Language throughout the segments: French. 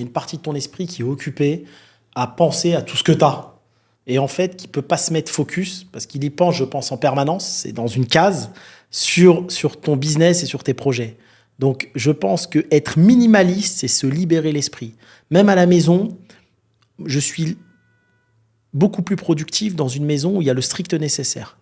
Une partie de ton esprit qui est occupée à penser à tout ce que tu as. Et en fait, qui ne peut pas se mettre focus, parce qu'il y pense, je pense, en permanence, c'est dans une case, sur ton business et sur tes projets. Donc, je pense que être minimaliste, c'est se libérer l'esprit. Même à la maison, je suis beaucoup plus productif dans une maison où il y a le strict nécessaire.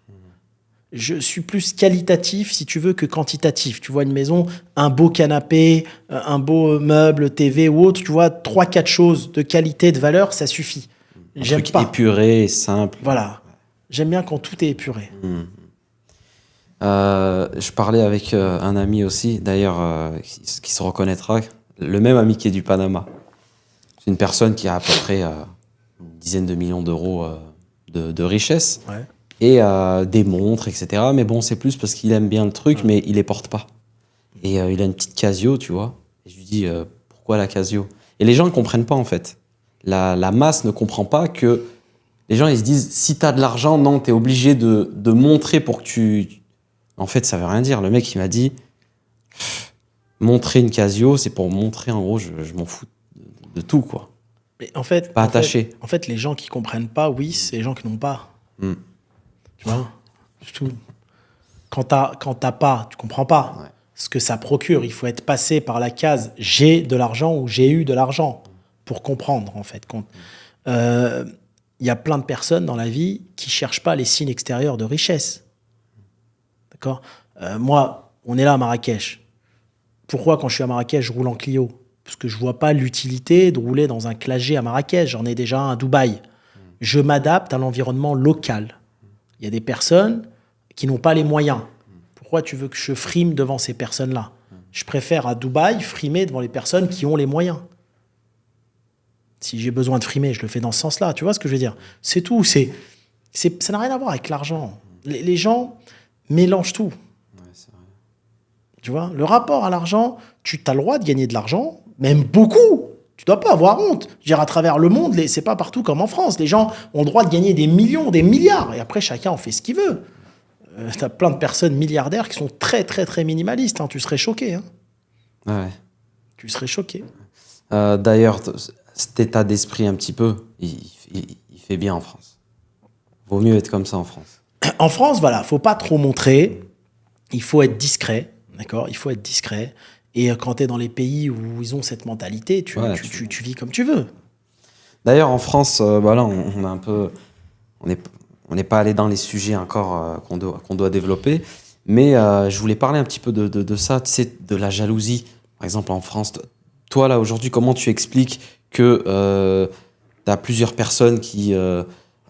Je suis plus qualitatif, si tu veux, que quantitatif. Tu vois, une maison, un beau canapé, un beau meuble, TV ou autre, tu vois, 3-4 choses de qualité, de valeur, ça suffit. J'aime pas. Épuré et simple. Voilà. J'aime bien quand tout est épuré. Je parlais avec un ami aussi, d'ailleurs, qui se reconnaîtra, le même ami qui est du Panama. C'est une personne qui a à peu près une dizaine de millions d'euros de richesse. Ouais. Et des montres, etc. Mais bon, c'est plus parce qu'il aime bien le truc, mais il les porte pas. Et il a une petite Casio, tu vois. Et je lui dis, pourquoi la Casio? Et les gens ne comprennent pas, en fait. La masse ne comprend pas que les gens, ils se disent, si tu as de l'argent, non, tu es obligé de montrer pour que tu... En fait, ça veut rien dire. Le mec, il m'a dit, montrer une Casio, c'est pour montrer, en gros, je m'en fous de tout, quoi. Mais en fait, pas attaché. En fait, les gens qui comprennent pas, oui, c'est les gens qui n'ont pas. Tu vois, c'est tout. Quand t'as pas, tu comprends pas ce que ça procure. Il faut être passé par la case j'ai de l'argent ou j'ai eu de l'argent pour comprendre, en fait. Il y a plein de personnes dans la vie qui cherchent pas les signes extérieurs de richesse. D'accord? Moi, on est là à Marrakech. Pourquoi, quand je suis à Marrakech, je roule en Clio? Parce que je vois pas l'utilité de rouler dans un Classe G à Marrakech. J'en ai déjà un à Dubaï. Je m'adapte à l'environnement local. Il y a des personnes qui n'ont pas les moyens. Pourquoi tu veux que je frime devant ces personnes-là? Je préfère à Dubaï frimer devant les personnes qui ont les moyens. Si j'ai besoin de frimer, je le fais dans ce sens-là. Tu vois ce que je veux dire? C'est tout. Ça n'a rien à voir avec l'argent. Les gens mélangent tout. Ouais, c'est vrai. Tu vois? Le rapport à l'argent, tu as le droit de gagner de l'argent, même beaucoup. Tu dois pas avoir honte. Je veux dire, à travers le monde, c'est pas partout comme en France. Les gens ont le droit de gagner des millions, des milliards. Et après, chacun en fait ce qu'il veut. Tu as plein de personnes milliardaires qui sont très, très, très minimalistes. Hein. Tu serais choqué. Hein. Ouais. Tu serais choqué. D'ailleurs, cet état d'esprit un petit peu, il fait bien en France. Vaut mieux être comme ça en France. En France, voilà, faut pas trop montrer. Il faut être discret. D'accord? Il faut être discret. Et quand tu es dans les pays où ils ont cette mentalité, tu vis comme tu veux. D'ailleurs, en France, voilà, on a un peu... On n'est pas allé dans les sujets encore qu'on doit développer. Mais je voulais parler un petit peu de ça, tu sais, de la jalousie. Par exemple, en France, toi, là, aujourd'hui, comment tu expliques que tu as plusieurs personnes qui...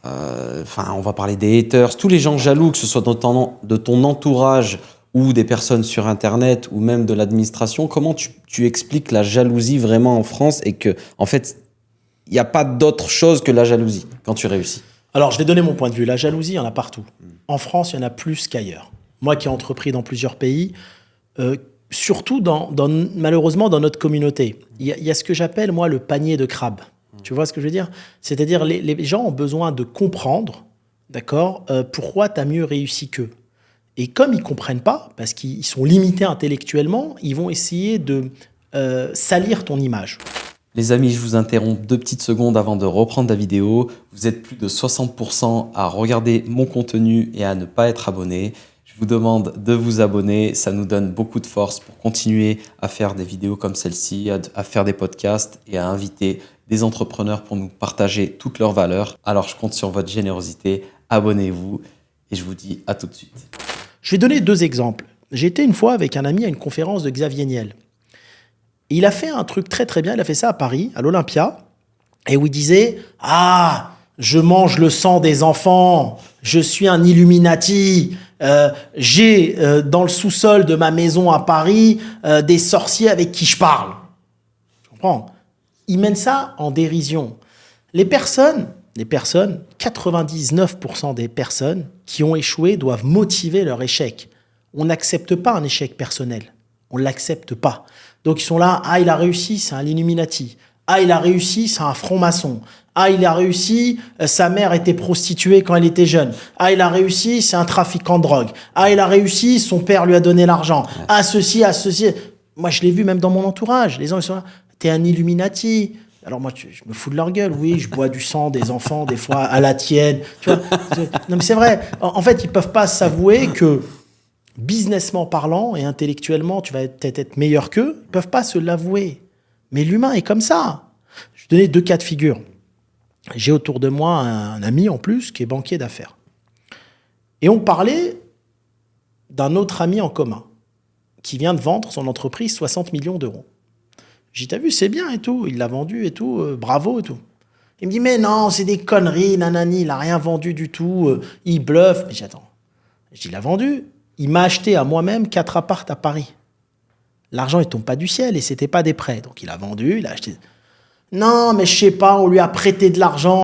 on va parler des haters, tous les gens jaloux, que ce soit de ton entourage ou des personnes sur Internet ou même de l'administration, comment tu expliques la jalousie vraiment en France et que, en fait, il n'y a pas d'autre chose que la jalousie quand tu réussis? Alors, je vais donner mon point de vue. La jalousie, il y en a partout. En France, il y en a plus qu'ailleurs. Moi qui ai entrepris dans plusieurs pays, surtout malheureusement dans notre communauté, il y a ce que j'appelle, moi, le panier de crabes. Tu vois ce que je veux dire? C'est-à-dire, les gens ont besoin de comprendre, d'accord, pourquoi tu as mieux réussi qu'eux. Et comme ils ne comprennent pas, parce qu'ils sont limités intellectuellement, ils vont essayer de salir ton image. Les amis, je vous interromps 2 petites secondes avant de reprendre la vidéo. Vous êtes plus de 60% à regarder mon contenu et à ne pas être abonné. Je vous demande de vous abonner, ça nous donne beaucoup de force pour continuer à faire des vidéos comme celle-ci, à faire des podcasts et à inviter des entrepreneurs pour nous partager toutes leurs valeurs. Alors je compte sur votre générosité, abonnez-vous et je vous dis à tout de suite. Je vais donner 2 exemples. J'ai été une fois avec un ami à une conférence de Xavier Niel. Il a fait un truc très très bien, il a fait ça à Paris, à l'Olympia, et où il disait « Ah, je mange le sang des enfants, je suis un Illuminati, j'ai dans le sous-sol de ma maison à Paris des sorciers avec qui je parle. » Tu comprends? Il mène ça en dérision. Les personnes, 99% des personnes qui ont échoué doivent motiver leur échec. On n'accepte pas un échec personnel. On ne l'accepte pas. Donc ils sont là, ah il a réussi, c'est un Illuminati. Ah il a réussi, c'est un franc-maçon. Ah il a réussi, sa mère était prostituée quand elle était jeune. Ah il a réussi, c'est un trafiquant de drogue. Ah il a réussi, son père lui a donné l'argent. Ah ceci, ah ceci. Moi je l'ai vu même dans mon entourage. Les gens ils sont là, t'es un Illuminati. Alors moi, je me fous de leur gueule. Oui, je bois du sang des enfants, des fois, à la tienne. Tu vois. Non, mais c'est vrai. En fait, ils peuvent pas s'avouer que, businessment parlant et intellectuellement, tu vas peut-être être meilleur qu'eux. Ils peuvent pas se l'avouer. Mais l'humain est comme ça. Je vais donner 2 cas de figure. J'ai autour de moi un ami, en plus, qui est banquier d'affaires. Et on parlait d'un autre ami en commun qui vient de vendre son entreprise 60 millions d'euros. J'ai dit, t'as vu, c'est bien et tout, il l'a vendu et tout, bravo et tout. Il me dit, mais non, c'est des conneries, nanani, il n'a rien vendu du tout, il bluffe. Mais j'attends. Je dis, il a vendu. Il m'a acheté à moi-même 4 apparts à Paris. L'argent, il tombe pas du ciel et c'était pas des prêts. Donc il a vendu, il a acheté. Non, mais je sais pas, on lui a prêté de l'argent.